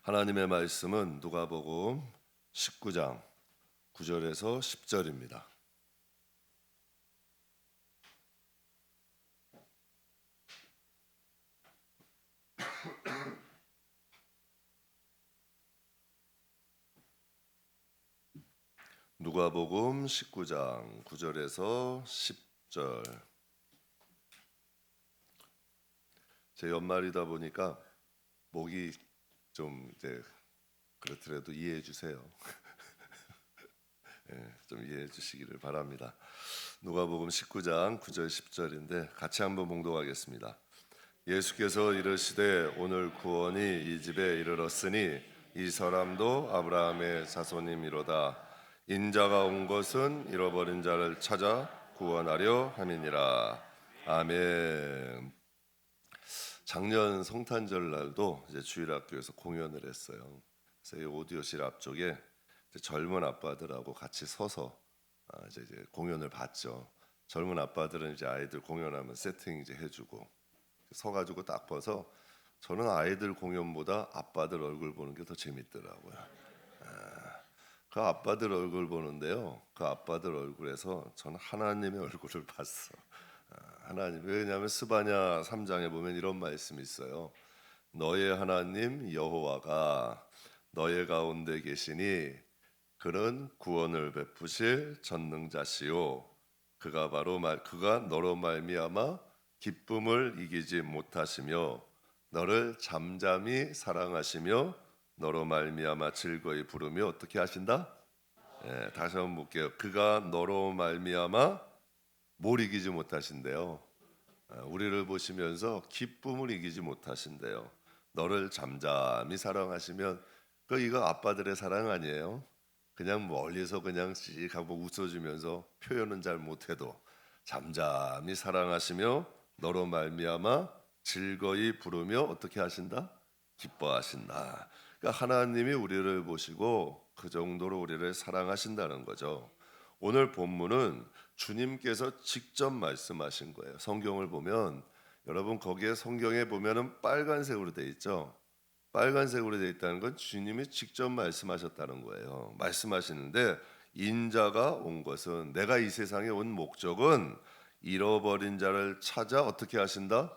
하나님의 말씀은 누가복음 19장 9절에서 10절입니다. 누가복음 19장 9절에서 10절. 제 연말이다 보니까 목이 좀 이제 그렇더라도 이해해 주세요. 좀 이해해 주시기를 바랍니다. 누가복음 19장 9절 10절인데 같이 한번 봉독하겠습니다. 예수께서 이르시되 오늘 구원이 이 집에 이르렀으니 이 사람도 아브라함의 자손이미로다. 인자가 온 것은 잃어버린 자를 찾아 구원하려 함이니라. 아멘. 작년 성탄절 날도 이제 주일학교에서 공연을 했어요. 그래서 이 오디오실 앞쪽에 젊은 아빠들하고 같이 서서 이제 공연을 봤죠. 젊은 아빠들은 이제 아이들 공연하면 세팅 이제 해주고 서가지고 딱 봐서 저는 아이들 공연보다 아빠들 얼굴 보는 게 더 재밌더라고요. 그 아빠들 얼굴 보는데요. 그 아빠들 얼굴에서 저는 하나님의 얼굴을 봤어. 하나님, 왜냐하면 스바냐 3장에 보면 이런 말씀이 있어요. 너의 하나님 여호와가 너의 가운데 계시니 그는 구원을 베푸실 전능자시요 그가 너로 말미암아 기쁨을 이기지 못하시며 너를 잠잠히 사랑하시며 너로 말미암아 즐거이 부르며 어떻게 하신다? 다시 한번 볼게요. 그가 너로 말미암아 뭘 이기지 못하신대요? 우리를 보시면서 기쁨을 이기지 못하신대요. 너를 잠잠히 사랑하시면 이거 아빠들의 사랑 아니에요? 그냥 멀리서 그냥 씩 하고 웃어주면서 표현은 잘 못해도 잠잠히 사랑하시며 너로 말미암아 즐거이 부르며 어떻게 하신다? 기뻐하신다. 그러니까 하나님이 우리를 보시고 그 정도로 우리를 사랑하신다는 거죠. 오늘 본문은 주님께서 직접 말씀하신 거예요. 성경을 보면 여러분 거기에 성경에 보면은 빨간색으로 돼 있죠. 빨간색으로 돼 있다는 건 주님이 직접 말씀하셨다는 거예요. 말씀하시는데 인자가 온 것은 내가 이 세상에 온 목적은 잃어버린 자를 찾아 어떻게 하신다?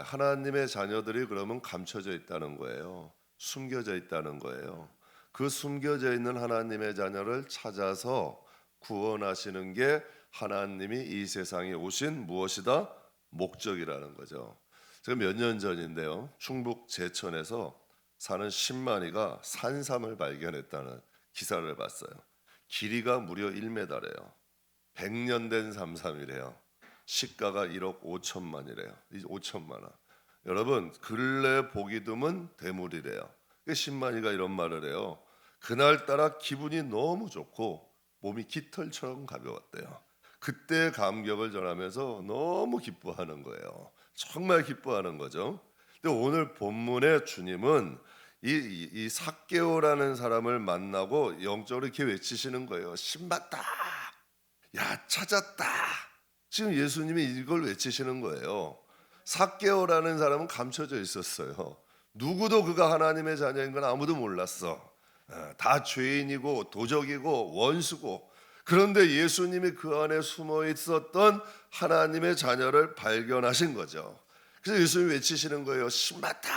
하나님의 자녀들이 그러면 감춰져 있다는 거예요. 숨겨져 있다는 거예요. 그 숨겨져 있는 하나님의 자녀를 찾아서 구원하시는 게 하나님이 이 세상에 오신 무엇이다? 목적이라는 거죠. 제가 몇 년 전인데요. 충북 제천에서 사는 신만이가 산삼을 발견했다는 기사를 봤어요. 길이가 무려 1m래요. 100년 된 삼삼이래요. 시가가 1억 5천만이래요. 5천만 원. 여러분 근래 보기 드문 대물이래요. 신만이가 이런 말을 해요. 그날따라 기분이 너무 좋고 몸이 깃털처럼 가벼웠대요. 그때 감격을 전하면서 너무 기뻐하는 거예요. 정말 기뻐하는 거죠. 근데 오늘 본문의 주님은 이 삭개오라는 사람을 만나고 영적으로 이렇게 외치시는 거예요. 신봤다. 야, 찾았다. 지금 예수님이 이걸 외치시는 거예요. 삭개오라는 사람은 감춰져 있었어요. 누구도 그가 하나님의 자녀인 건 아무도 몰랐어. 다 죄인이고 도적이고 원수고. 그런데 예수님이 그 안에 숨어 있었던 하나님의 자녀를 발견하신 거죠. 그래서 예수님이 외치시는 거예요. 신봤다,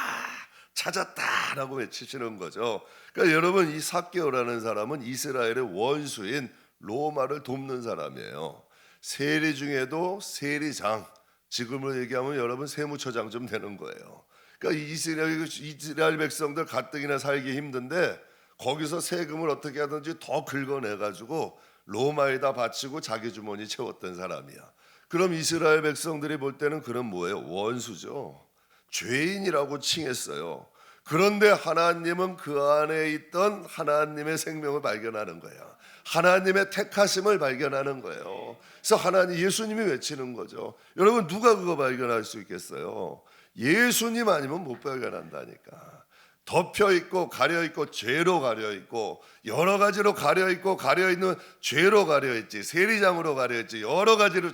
찾았다 라고 외치시는 거죠. 그러니까 여러분 이 삭개오라는 사람은 이스라엘의 원수인 로마를 돕는 사람이에요. 세리 중에도 세리장, 지금으로 얘기하면 여러분 세무처장 좀 되는 거예요. 그러니까 이스라엘 백성들 가뜩이나 살기 힘든데 거기서 세금을 어떻게 하든지 더 긁어내가지고 로마에다 바치고 자기 주머니 채웠던 사람이야. 그럼 이스라엘 백성들이 볼 때는 그런 뭐예요? 원수죠. 죄인이라고 칭했어요. 그런데 하나님은 그 안에 있던 하나님의 생명을 발견하는 거예요. 하나님의 택하심을 발견하는 거예요. 그래서 예수님이 외치는 거죠. 여러분 누가 그거 발견할 수 있겠어요? 예수님 아니면 못 발견한다니까. 덮여있고 가려있고 죄로 가려있고 여러 가지로 가려있고 가려있는 죄로 가려있지, 세리장으로 가려있지, 여러 가지로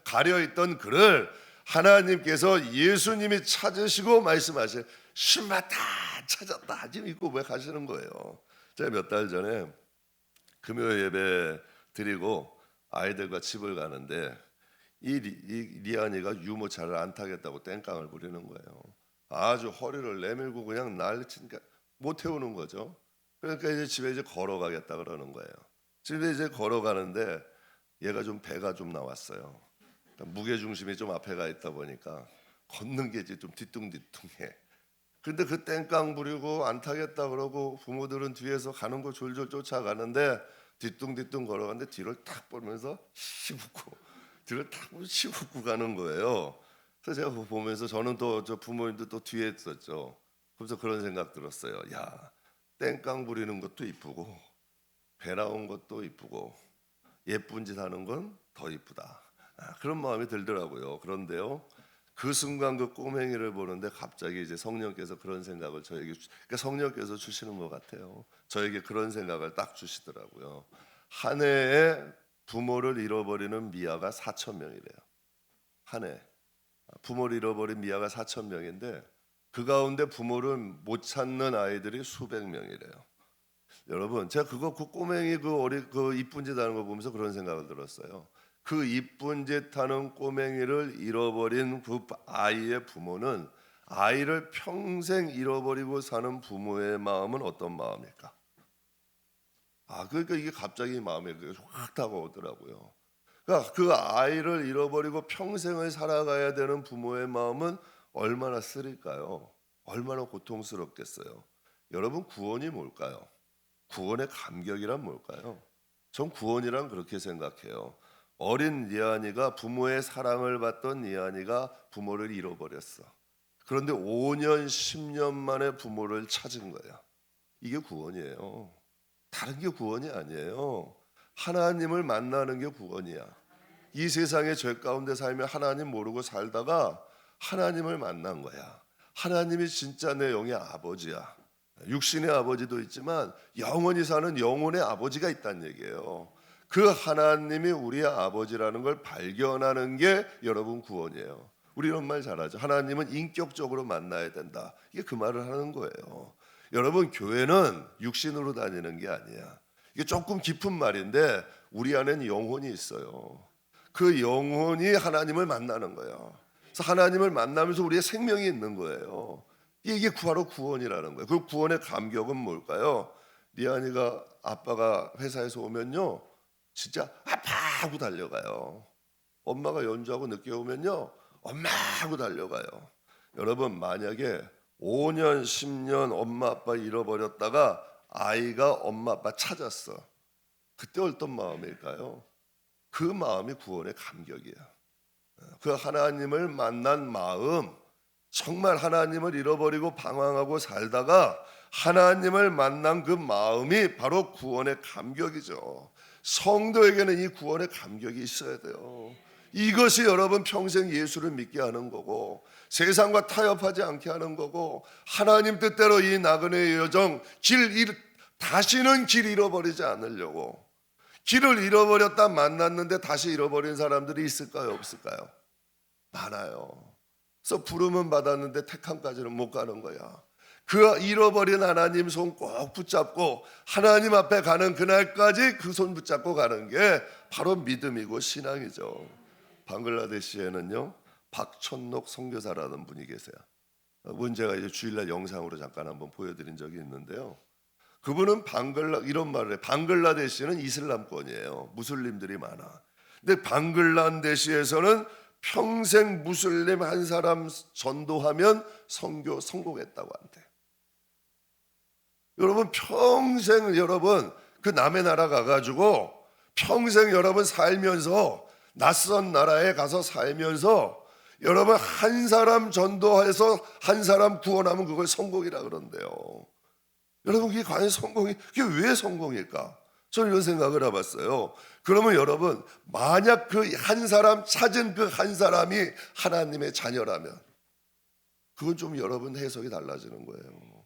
가려있던 그를 하나님께서 예수님이 찾으시고 말씀하신 신봤다, 찾았다 하지 믿고 왜 가시는 거예요? 제가 몇 달 전에 금요 예배 드리고 아이들과 집을 가는데 이 리안이가 유모차를 안 타겠다고 땡깡을 부리는 거예요. 아주 허리를 내밀고 그냥 난리치니까 못 태우는 거죠. 그러니까 이제 집에 이제 걸어가겠다 그러는 거예요. 집에 이제 걸어가는데 얘가 좀 배가 좀 나왔어요. 그러니까 무게 중심이 좀 앞에 가 있다 보니까 걷는 게 이제 좀 뒤뚱뒤뚱해. 근데 그 땡깡 부리고 안 타겠다 그러고 부모들은 뒤에서 가는 거 졸졸 쫓아가는데 뒤뚱뒤뚱 걸어가는데 뒤를 탁 보면서 씹고 뒤를 탁 씹고 가는 거예요. 그래서 제가 그거 보면서 저는 또 저 부모님도 또 뒤에 있었죠. 그래서 그런 생각 들었어요. 야, 땡깡 부리는 것도 이쁘고 배 나온 것도 이쁘고 예쁜 짓 하는 건 더 이쁘다. 그런 마음이 들더라고요. 그런데요, 그 순간 그 꼬맹이를 보는데 갑자기 이제 성령께서 그런 생각을 저에게 그러니까 성령께서 주시는 것 같아요. 저에게 그런 생각을 딱 주시더라고요. 한 해에 부모를 잃어버리는 미아가 4,000명이래요. 한 해 부모를 잃어버린 미아가 4,000명인데 그 가운데 부모를 못 찾는 아이들이 수백 명이래요. 여러분, 제가 그 꼬맹이 그 이쁜 짓 하는 거 보면서 그런 생각을 들었어요. 그 이쁜 짓 하는 꼬맹이를 잃어버린 그 아이의 부모는 아이를 평생 잃어버리고 사는 부모의 마음은 어떤 마음일까? 그러니까 이게 갑자기 마음에 확 다가오더라고요. 그러니까 그 아이를 잃어버리고 평생을 살아가야 되는 부모의 마음은 얼마나 쓰릴까요? 얼마나 고통스럽겠어요. 여러분, 구원이 뭘까요? 구원의 감격이란 뭘까요? 전 구원이란 그렇게 생각해요. 어린 리안이가 부모의 사랑을 받던 리안이가 부모를 잃어버렸어. 그런데 5년 10년 만에 부모를 찾은 거야. 이게 구원이에요. 다른 게 구원이 아니에요. 하나님을 만나는 게 구원이야. 이 세상의 죄 가운데 살며 하나님 모르고 살다가 하나님을 만난 거야. 하나님이 진짜 내 영의 아버지야. 육신의 아버지도 있지만 영원히 사는 영혼의 아버지가 있다는 얘기예요. 그 하나님이 우리의 아버지라는 걸 발견하는 게 여러분 구원이에요. 우리 이런 말 잘하죠. 하나님은 인격적으로 만나야 된다. 이게 그 말을 하는 거예요. 여러분, 교회는 육신으로 다니는 게 아니야. 이게 조금 깊은 말인데 우리 안에는 영혼이 있어요. 그 영혼이 하나님을 만나는 거예요. 그래서 하나님을 만나면서 우리의 생명이 있는 거예요. 이게 바로 구원이라는 거예요. 그 구원의 감격은 뭘까요? 리안이가 아빠가 회사에서 오면요, 진짜 아빠 하고 달려가요. 엄마가 연주하고 늦게 오면요, 엄마 하고 달려가요. 여러분, 만약에 5년 10년 엄마 아빠 잃어버렸다가 아이가 엄마 아빠 찾았어. 그때 어떤 마음일까요? 그 마음이 구원의 감격이야. 그 하나님을 만난 마음, 정말 하나님을 잃어버리고 방황하고 살다가 하나님을 만난 그 마음이 바로 구원의 감격이죠. 성도에게는 이 구원의 감격이 있어야 돼요. 이것이 여러분 평생 예수를 믿게 하는 거고 세상과 타협하지 않게 하는 거고 하나님 뜻대로 이 나그네의 여정 다시는 길 잃어버리지 않으려고. 길을 잃어버렸다 만났는데 다시 잃어버린 사람들이 있을까요? 없을까요? 많아요. 그래서 부름은 받았는데 택함까지는 못 가는 거야. 그 잃어버린 하나님 손 꼭 붙잡고 하나님 앞에 가는 그날까지 그 손 붙잡고 가는 게 바로 믿음이고 신앙이죠. 방글라데시에는요, 박천록 선교사라는 분이 계세요. 제가 이제 주일날 영상으로 잠깐 한번 보여드린 적이 있는데요. 그분은 이런 말을 해요. 방글라데시는 이슬람권이에요. 무슬림들이 많아. 근데 방글라데시에서는 평생 무슬림 한 사람 전도하면 선교 성공했다고 한대. 여러분, 평생 여러분 그 남의 나라 가가지고 평생 여러분 살면서 낯선 나라에 가서 살면서 여러분 한 사람 전도해서 한 사람 구원하면 그걸 성공이라 그런대요. 여러분, 그게 과연 그게 왜 성공일까? 저는 이런 생각을 해봤어요. 그러면 여러분, 만약 그 한 사람 찾은 그 한 사람이 하나님의 자녀라면 그건 좀 여러분 해석이 달라지는 거예요.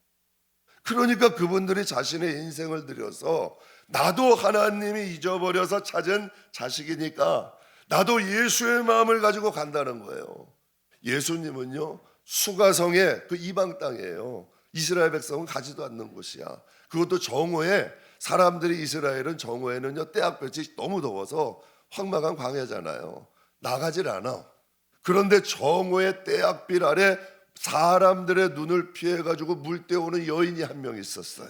그러니까 그분들이 자신의 인생을 들여서 나도 하나님이 잊어버려서 찾은 자식이니까 나도 예수의 마음을 가지고 간다는 거예요. 예수님은요, 수가성의 그 이방 땅이에요. 이스라엘 백성은 가지도 않는 곳이야. 그것도 정오에, 사람들이 이스라엘은 정오에는요 떼약볕이 너무 더워서 황막한 광야잖아요. 나가질 않아. 그런데 정오의 떼약빛 아래 사람들의 눈을 피해가지고 물떼오는 여인이 한 명 있었어요.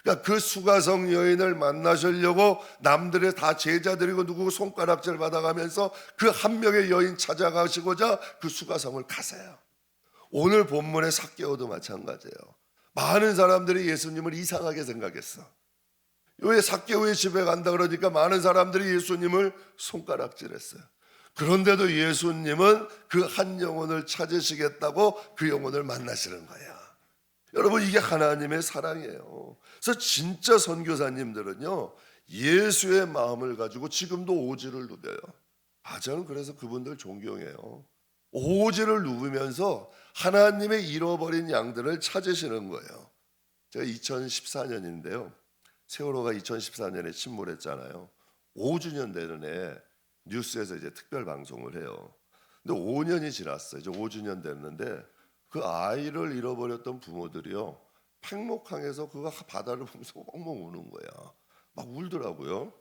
그러니까 그 수가성 여인을 만나시려고 남들의 다 제자들이고 누구 손가락질 받아가면서 그 한 명의 여인 찾아가시고자 그 수가성을 가세요. 오늘 본문의 삭개오도 마찬가지예요. 많은 사람들이 예수님을 이상하게 생각했어. 왜 삭개오의 집에 간다 그러니까 많은 사람들이 예수님을 손가락질했어요. 그런데도 예수님은 그 한 영혼을 찾으시겠다고 그 영혼을 만나시는 거야. 여러분, 이게 하나님의 사랑이에요. 그래서 진짜 선교사님들은요 예수의 마음을 가지고 지금도 오지를 누려요. 저는 그래서 그분들 존경해요. 오지를 누비면서 하나님의 잃어버린 양들을 찾으시는 거예요. 제가 2014년인데요 세월호가 2014년에 침몰했잖아요. 5주년 되는 해 뉴스에서 이제 특별 방송을 해요. 근데 5년이 지났어요. 이제 5주년 됐는데 그 아이를 잃어버렸던 부모들이요 팽목항에서 그 바다를 보면서 엉엉 우는 거야. 막 울더라고요.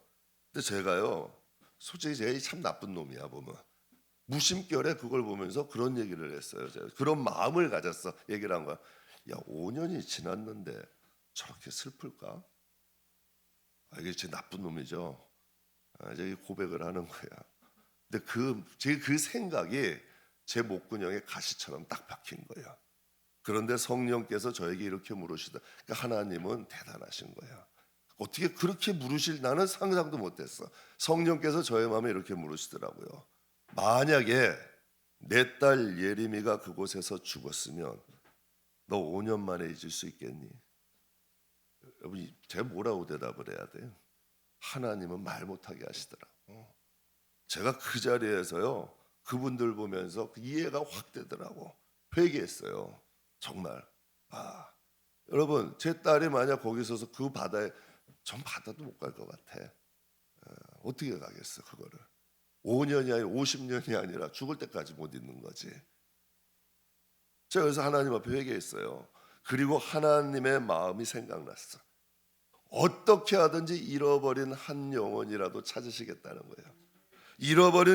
근데 제가요 솔직히 제가 참 나쁜 놈이야 보면. 무심결에 그걸 보면서 그런 얘기를 했어요. 제가 그런 마음을 가졌어. 얘기를 한 거야. 야, 5년이 지났는데 저렇게 슬플까? 이게 제 나쁜 놈이죠. 제가 고백을 하는 거야. 근데 그 생각이 제 목구멍에 가시처럼 딱 박힌 거예요. 그런데 성령께서 저에게 이렇게 물으시다. 그러니까 하나님은 대단하신 거야. 어떻게 그렇게 물으실, 나는 상상도 못했어. 성령께서 저의 마음에 이렇게 물으시더라고요. 만약에 내 딸 예림이가 그곳에서 죽었으면 너 5년 만에 잊을 수 있겠니? 여러분, 제가 뭐라고 대답을 해야 돼요? 하나님은 말 못하게 하시더라고. 제가 그 자리에서요 그분들 보면서 이해가 확 되더라고. 회개했어요. 정말. 여러분, 제 딸이 만약 거기 서서 그 바다에, 전 바다도 못 갈 것 같아. 어떻게 가겠어 그거를. 5년이 아니라 50년이 아니라 죽을 때까지 못 잊는 거지. 제가 그래서 하나님 앞에 회개했어요. 그리고 하나님의 마음이 생각났어. 어떻게 하든지 잃어버린 한 영혼이라도 찾으시겠다는 거예요.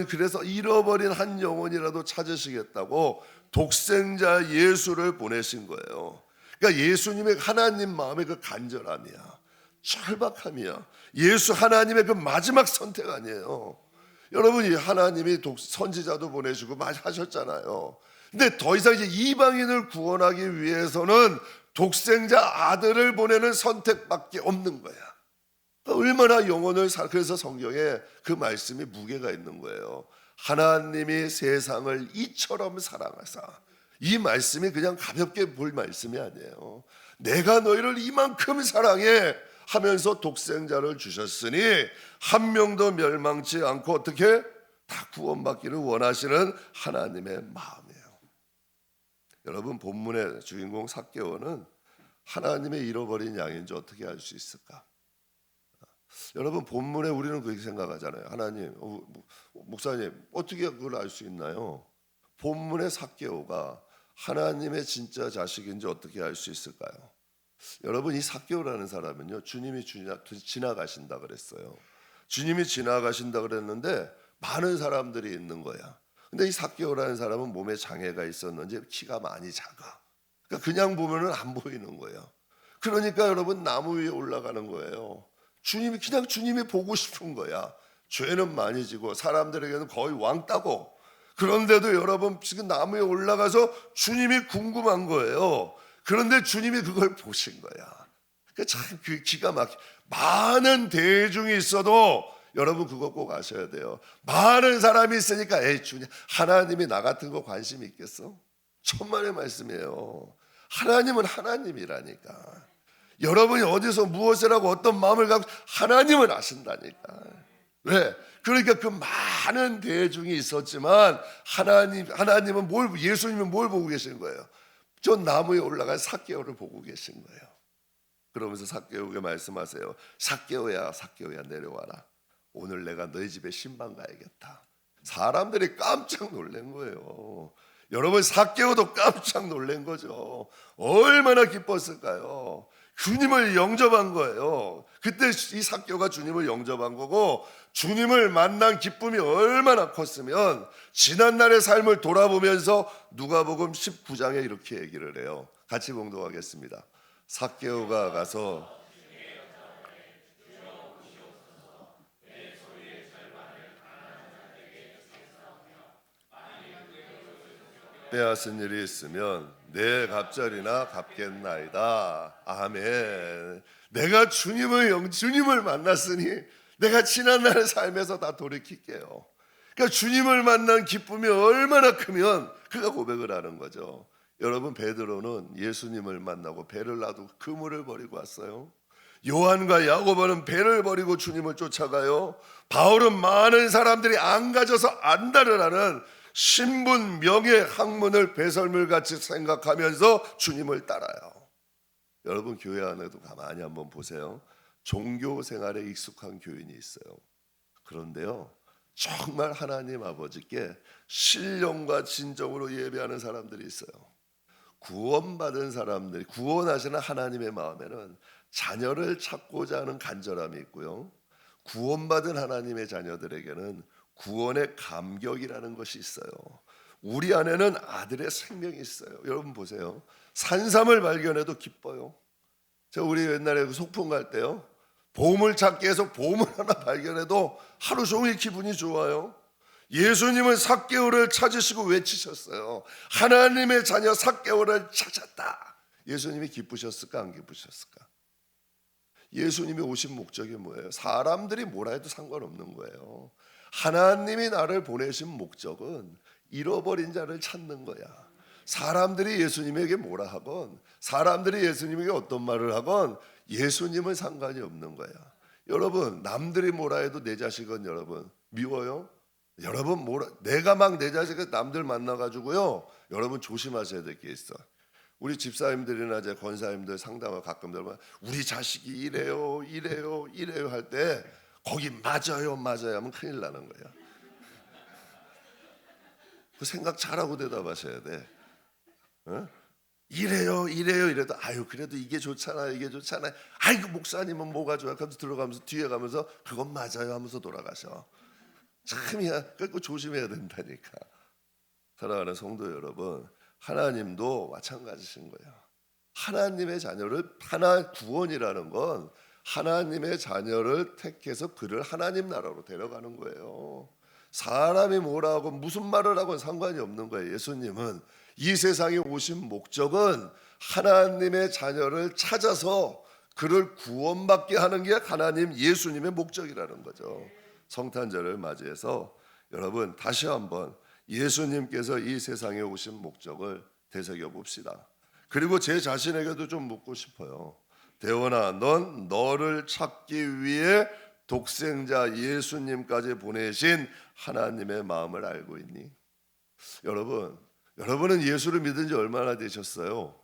그래서 잃어버린 한 영혼이라도 찾으시겠다고 독생자 예수를 보내신 거예요. 그러니까 예수님의 하나님 마음의 그 간절함이야, 철박함이야. 예수 하나님의 그 마지막 선택 아니에요. 여러분, 이 하나님이 선지자도 보내시고 많이 하셨잖아요. 근데 더 이상 이제 이방인을 구원하기 위해서는 독생자 아들을 보내는 선택밖에 없는 거야. 얼마나 영혼을 그래서 성경에 그 말씀이 무게가 있는 거예요. 하나님이 세상을 이처럼 사랑하사. 이 말씀이 그냥 가볍게 볼 말씀이 아니에요. 내가 너희를 이만큼 사랑해 하면서 독생자를 주셨으니 한 명도 멸망치 않고 어떻게 다 구원받기를 원하시는 하나님의 마음이에요. 여러분, 본문의 주인공 삭개오는 하나님의 잃어버린 양인지 어떻게 알 수 있을까? 여러분, 본문에 우리는 그렇게 생각하잖아요. 하나님, 목사님, 어떻게 그걸 알 수 있나요? 본문의 삭개오가 하나님의 진짜 자식인지 어떻게 알 수 있을까요? 여러분, 이 삭개오라는 사람은요 주님이 지나가신다 그랬어요. 주님이 지나가신다 그랬는데 많은 사람들이 있는 거야. 근데 이 삭개오라는 사람은 몸에 장애가 있었는지 키가 많이 작아. 그러니까 그냥 보면은 안 보이는 거예요. 그러니까 여러분, 나무 위에 올라가는 거예요. 주님이 보고 싶은 거야. 죄는 많이 지고 사람들에게는 거의 왕따고. 그런데도 여러분, 지금 나무에 올라가서 주님이 궁금한 거예요. 그런데 주님이 그걸 보신 거야. 참 그 기가 막혀. 많은 대중이 있어도 여러분 그거 꼭 아셔야 돼요. 많은 사람이 있으니까 주님, 하나님이 나 같은 거 관심 있겠어? 천만의 말씀이에요. 하나님은 하나님이라니까. 여러분이 어디서 무엇을 하고 어떤 마음을 갖고 하나님은 아신다니까. 왜? 그러니까 그 많은 대중이 있었지만 하나님은 예수님은 뭘 보고 계신 거예요? 저 나무에 올라간 삭개오를 보고 계신 거예요. 그러면서 삭개오에게 말씀하세요. 삭개오야, 삭개오야, 내려와라. 오늘 내가 너희 집에 신방 가야겠다. 사람들이 깜짝 놀란 거예요. 여러분 삭개오도 깜짝 놀란 거죠. 얼마나 기뻤을까요? 주님을 영접한 거예요. 그때 이 삭개오가 주님을 영접한 거고, 주님을 만난 기쁨이 얼마나 컸으면 지난날의 삶을 돌아보면서 누가복음 19장에 이렇게 얘기를 해요. 같이 봉독하겠습니다. 삭개오가 가서 빼앗은 일이 있으면 내 갑절이나 갚겠나이다. 아멘. 내가 주님을 만났으니 내가 지난날의 삶에서 다 돌이킬게요. 그러니까 주님을 만난 기쁨이 얼마나 크면 그가 고백을 하는 거죠. 여러분, 베드로는 예수님을 만나고 배를 놔두고 그물을 버리고 왔어요. 요한과 야고보는 배를 버리고 주님을 쫓아가요. 바울은 많은 사람들이 안 가져서 안다를 하는 신분, 명예, 학문을 배설물같이 생각하면서 주님을 따라요. 여러분, 교회 안에도 가만히 한번 보세요. 종교 생활에 익숙한 교인이 있어요. 그런데요, 정말 하나님 아버지께 신령과 진정으로 예배하는 사람들이 있어요. 구원받은 사람들이, 구원하시는 하나님의 마음에는 자녀를 찾고자 하는 간절함이 있고요, 구원받은 하나님의 자녀들에게는 구원의 감격이라는 것이 있어요. 우리 안에는 아들의 생명이 있어요. 여러분 보세요. 산삼을 발견해도 기뻐요. 우리 옛날에 소풍 갈 때요, 보물 찾기 해서 보물 하나 발견해도 하루 종일 기분이 좋아요. 예수님은 삭개오를 찾으시고 외치셨어요. 하나님의 자녀 삭개오를 찾았다. 예수님이 기쁘셨을까, 안 기쁘셨을까? 예수님이 오신 목적이 뭐예요? 사람들이 뭐라 해도 상관없는 거예요. 하나님이 나를 보내신 목적은 잃어버린 자를 찾는 거야. 사람들이 예수님에게 뭐라 하건, 사람들이 예수님에게 어떤 말을 하건 예수님은 상관이 없는 거야. 여러분, 남들이 뭐라 해도 내 자식은 여러분 미워요? 여러분, 내가 막 내 자식을 남들 만나가지고요, 여러분 조심하셔야 될 게 있어. 우리 집사님들이나 제 권사님들 상담을 가끔 들으면 우리 자식이 이래요 할 때 거기 맞아요 하면 큰일 나는 거야. 그 생각 잘하고 대답하셔야 돼. 어? 이래요 이래도 아유 그래도 이게 좋잖아요. 아이고 목사님은 뭐가 좋아? 하면서 들어가면서 뒤에 가면서 그건 맞아요 하면서 돌아가셔. 참이야. 그거 조심해야 된다니까. 사랑하는 성도 여러분, 하나님도 마찬가지신 거예요. 하나님의 자녀를, 구원이라는 건 하나님의 자녀를 택해서 그를 하나님 나라로 데려가는 거예요. 사람이 뭐라 하고 무슨 말을 하건 상관이 없는 거예요. 예수님은 이 세상에 오신 목적은 하나님의 자녀를 찾아서 그를 구원받게 하는 게 하나님 예수님의 목적이라는 거죠. 성탄절을 맞이해서 여러분 다시 한번 예수님께서 이 세상에 오신 목적을 되새겨 봅시다. 그리고 제 자신에게도 좀 묻고 싶어요. 대원아, 넌 너를 찾기 위해 독생자 예수님까지 보내신 하나님의 마음을 알고 있니? 여러분은 예수를 믿은 지 얼마나 되셨어요?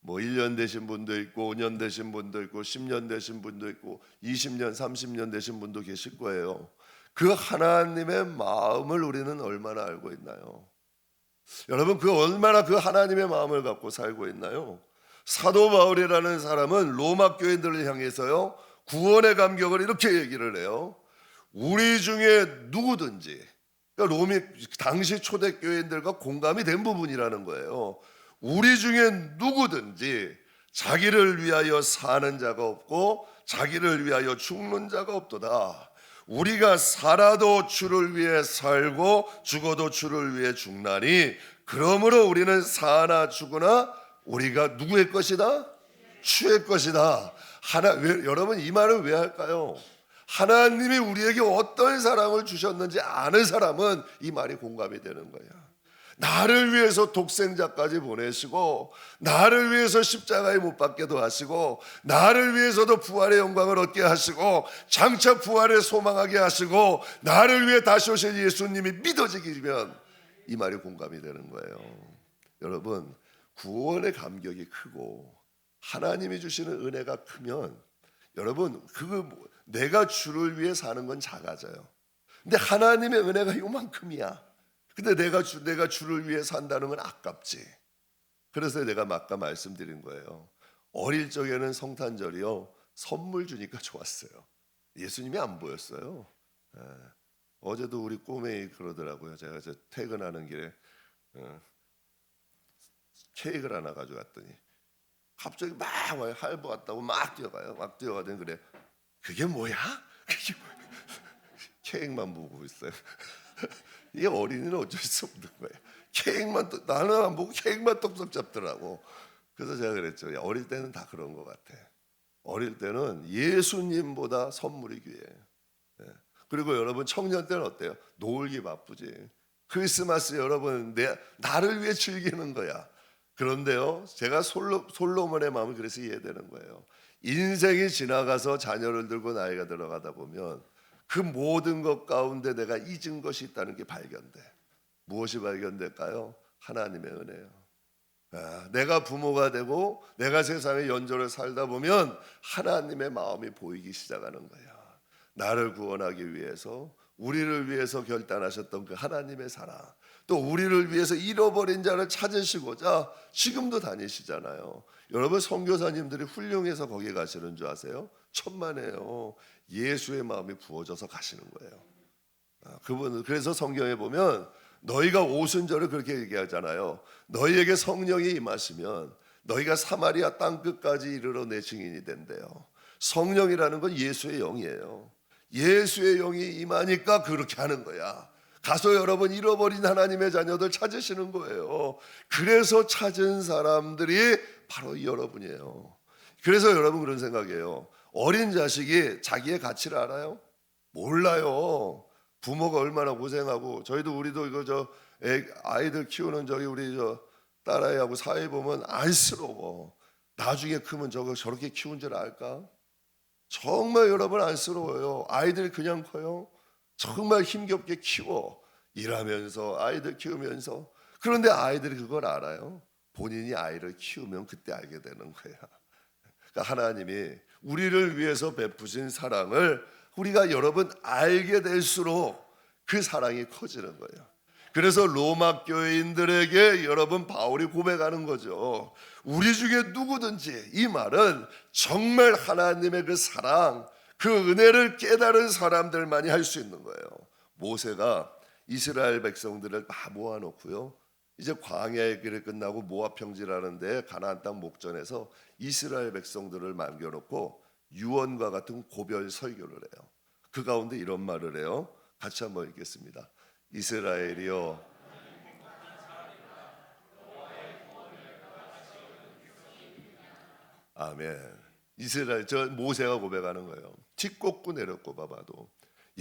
뭐 1년 되신 분도 있고 5년 되신 분도 있고 10년 되신 분도 있고 20년 30년 되신 분도 계실 거예요. 그 하나님의 마음을 우리는 얼마나 알고 있나요? 여러분, 얼마나 그 하나님의 마음을 갖고 살고 있나요? 사도 바울이라는 사람은 로마 교인들을 향해서요, 구원의 감격을 이렇게 얘기를 해요. 우리 중에 누구든지, 그러니까 로미 당시 초대교인들과 공감이 된 부분이라는 거예요. 우리 중에 누구든지 자기를 위하여 사는 자가 없고 자기를 위하여 죽는 자가 없도다. 우리가 살아도 주를 위해 살고 죽어도 주를 위해 죽나니 그러므로 우리는 사나 죽으나 우리가 누구의 것이다? 주의 것이다. 여러분, 이 말을 왜 할까요? 하나님이 우리에게 어떤 사랑을 주셨는지 아는 사람은 이 말이 공감이 되는 거야. 나를 위해서 독생자까지 보내시고, 나를 위해서 십자가에 못 박게도 하시고, 나를 위해서도 부활의 영광을 얻게 하시고, 장차 부활에 소망하게 하시고, 나를 위해 다시 오실 예수님이 믿어지기면 이 말이 공감이 되는 거예요. 여러분, 구원의 감격이 크고 하나님이 주시는 은혜가 크면 여러분, 내가 주를 위해 사는 건 작아져요. 근데 하나님의 은혜가 요만큼이야. 근데 내가 주를 위해 산다는 건 아깝지. 그래서 내가 아까 말씀드린 거예요. 어릴 적에는 성탄절이요, 선물 주니까 좋았어요. 예수님이 안 보였어요. 예. 어제도 우리 꼬매이 그러더라고요. 제가 퇴근하는 길에 케이크를 하나 가져갔더니 갑자기 막 와요. 할부 같다고 막 뛰어가요. 막 뛰어가더니 그래, 그게 뭐야? 그게 뭐야? 케이크만 보고 있어요. 이 어린이는 어쩔 수 없는 거예요. 케이크만 나는 안 보고 케이크만 똑똑 잡더라고. 그래서 제가 그랬죠. 어릴 때는 다 그런 것 같아. 어릴 때는 예수님보다 선물이 귀해. 예. 그리고 여러분 청년 때는 어때요? 놀기 바쁘지. 크리스마스 여러분 나를 위해 즐기는 거야. 그런데요, 제가 솔로몬의 마음을 그래서 이해되는 거예요. 인생이 지나가서 자녀를 들고 나이가 들어가다 보면 그 모든 것 가운데 내가 잊은 것이 있다는 게 발견돼. 무엇이 발견될까요? 하나님의 은혜요. 내가 부모가 되고 내가 세상의 연조를 살다 보면 하나님의 마음이 보이기 시작하는 거야. 나를 구원하기 위해서, 우리를 위해서 결단하셨던 그 하나님의 사랑, 또 우리를 위해서 잃어버린 자를 찾으시고자 지금도 다니시잖아요. 여러분, 선교사님들이 훌륭해서 거기 가시는 줄 아세요? 천만에요. 예수의 마음이 부어져서 가시는 거예요. 그분은 그래서 성경에 보면 너희가 오순절을 그렇게 얘기하잖아요. 너희에게 성령이 임하시면 너희가 사마리아 땅 끝까지 이르러 내 증인이 된대요. 성령이라는 건 예수의 영이에요. 예수의 영이 임하니까 그렇게 하는 거야. 가서 여러분 잃어버린 하나님의 자녀들 찾으시는 거예요. 그래서 찾은 사람들이 바로 여러분이에요. 그래서 여러분 그런 생각이에요. 어린 자식이 자기의 가치를 알아요? 몰라요. 부모가 얼마나 고생하고, 우리도 이거 아이들 키우는 우리 딸아이하고 사이 보면 안쓰러워. 나중에 크면 저렇게 키운 줄 알까? 정말 여러분 안쓰러워요. 아이들이 그냥 커요. 정말 힘겹게 키워. 일하면서 아이들 키우면서. 그런데 아이들이 그걸 알아요. 본인이 아이를 키우면 그때 알게 되는 거야. 그러니까 하나님이 우리를 위해서 베푸신 사랑을 우리가 여러분 알게 될수록 그 사랑이 커지는 거예요. 그래서 로마 교회인들에게 여러분 바울이 고백하는 거죠. 우리 중에 누구든지, 이 말은 정말 하나님의 그 사랑, 그 은혜를 깨달은 사람들만이 할 수 있는 거예요. 모세가 이스라엘 백성들을 다 모아놓고요, 이제 광야의 길을 끝나고 모압 평지라는데 가나안 땅 목전에서 이스라엘 백성들을 남겨놓고 유언과 같은 고별 설교를 해요. 그 가운데 이런 말을 해요. 같이 한번 읽겠습니다. 이스라엘이여, 아멘. 이스라엘, 모세가 고백하는 거예요. 뒷꼽고 내려꼽아 봐도,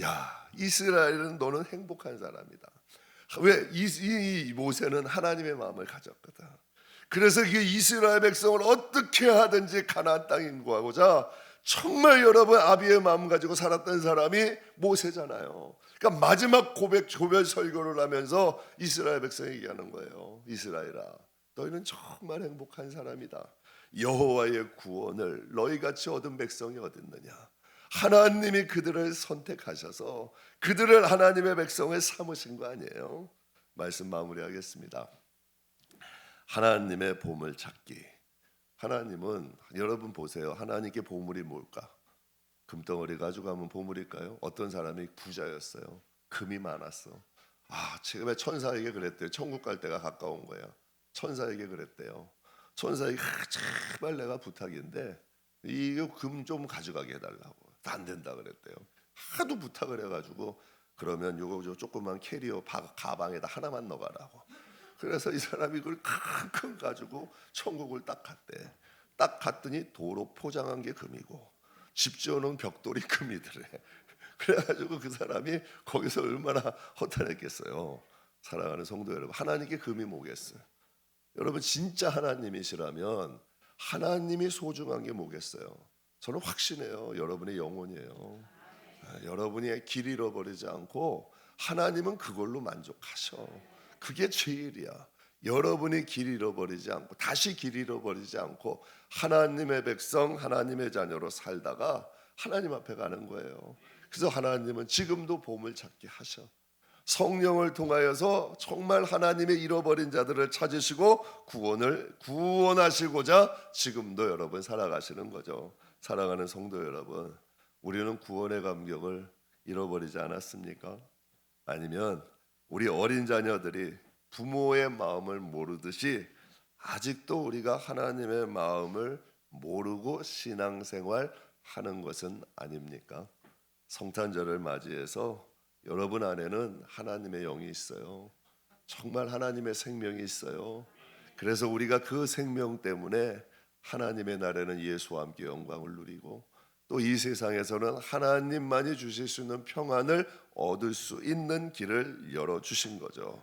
야, 이스라엘은 너는 행복한 사람이다. 왜? 이 모세는 하나님의 마음을 가졌거든. 그래서 그 이스라엘 백성을 어떻게 하든지 가나안 땅에 인도하고자 정말 여러분 아비의 마음 가지고 살았던 사람이 모세잖아요. 그러니까 마지막 고별 설교를 하면서 이스라엘 백성에게 얘기하는 거예요. 이스라엘아, 너희는 정말 행복한 사람이다. 여호와의 구원을 너희같이 얻은 백성이 어딨느냐. 하나님이 그들을 선택하셔서 그들을 하나님의 백성을 삼으신 거 아니에요. 말씀 마무리하겠습니다. 하나님의 보물 찾기. 하나님은, 여러분 보세요. 하나님께 보물이 뭘까? 금덩어리 가져가면 보물일까요? 어떤 사람이 부자였어요. 금이 많았어. 지금의 천사에게 그랬대요. 천국 갈 때가 가까운 거야. 천사에게 그랬대요. 천사에게 제발 내가 부탁인데 이거 금 좀 가져가게 해달라고. 안 된다 그랬대요. 하도 부탁을 해가지고, 그러면 요거 조그만 캐리어 가방에다 하나만 넣어가라고. 그래서 이 사람이 그걸 큰 가지고 천국을 딱 갔대. 딱 갔더니 도로 포장한 게 금이고 집 지어놓은 벽돌이 금이더래. 그래가지고 그 사람이 거기서 얼마나 허탈했겠어요. 사랑하는 성도 여러분, 하나님께 금이 뭐겠어요? 여러분 진짜 하나님이시라면 하나님이 소중한 게 뭐겠어요? 저는 확신해요. 여러분의 영혼이에요. 여러분이 길 잃어버리지 않고 하나님은 그걸로 만족하셔. 그게 제일이야. 여러분이 길 잃어버리지 않고, 다시 길 잃어버리지 않고 하나님의 백성, 하나님의 자녀로 살다가 하나님 앞에 가는 거예요. 그래서 하나님은 지금도 보물 찾기 하셔. 성령을 통하여서 정말 하나님의 잃어버린 자들을 찾으시고 구원하시고자 지금도 여러분 살아가시는 거죠. 사랑하는 성도 여러분, 우리는 구원의 감격을 잃어버리지 않았습니까? 아니면 우리 어린 자녀들이 부모의 마음을 모르듯이 아직도 우리가 하나님의 마음을 모르고 신앙생활 하는 것은 아닙니까? 성탄절을 맞이해서 여러분 안에는 하나님의 영이 있어요. 정말 하나님의 생명이 있어요. 그래서 우리가 그 생명 때문에 하나님의 날에는 예수와 함께 영광을 누리고 또 이 세상에서는 하나님만이 주실 수 있는 평안을 얻을 수 있는 길을 열어주신 거죠.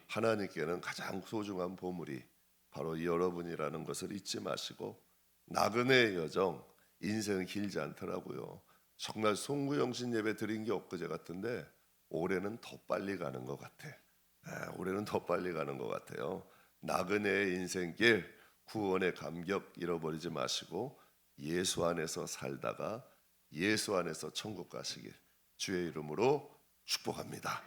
하나님께는 가장 소중한 보물이 바로 여러분이라는 것을 잊지 마시고 나그네의 여정, 인생은 길지 않더라고요. 정말 송구영신 예배 드린 게 엊그제 같은데 올해는 더 빨리 가는 것 같아. 올해는 더 빨리 가는 것 같아요. 나그네의 인생길, 구원의 감격 잃어버리지 마시고 예수 안에서 살다가 예수 안에서 천국 가시길 주의 이름으로 축복합니다.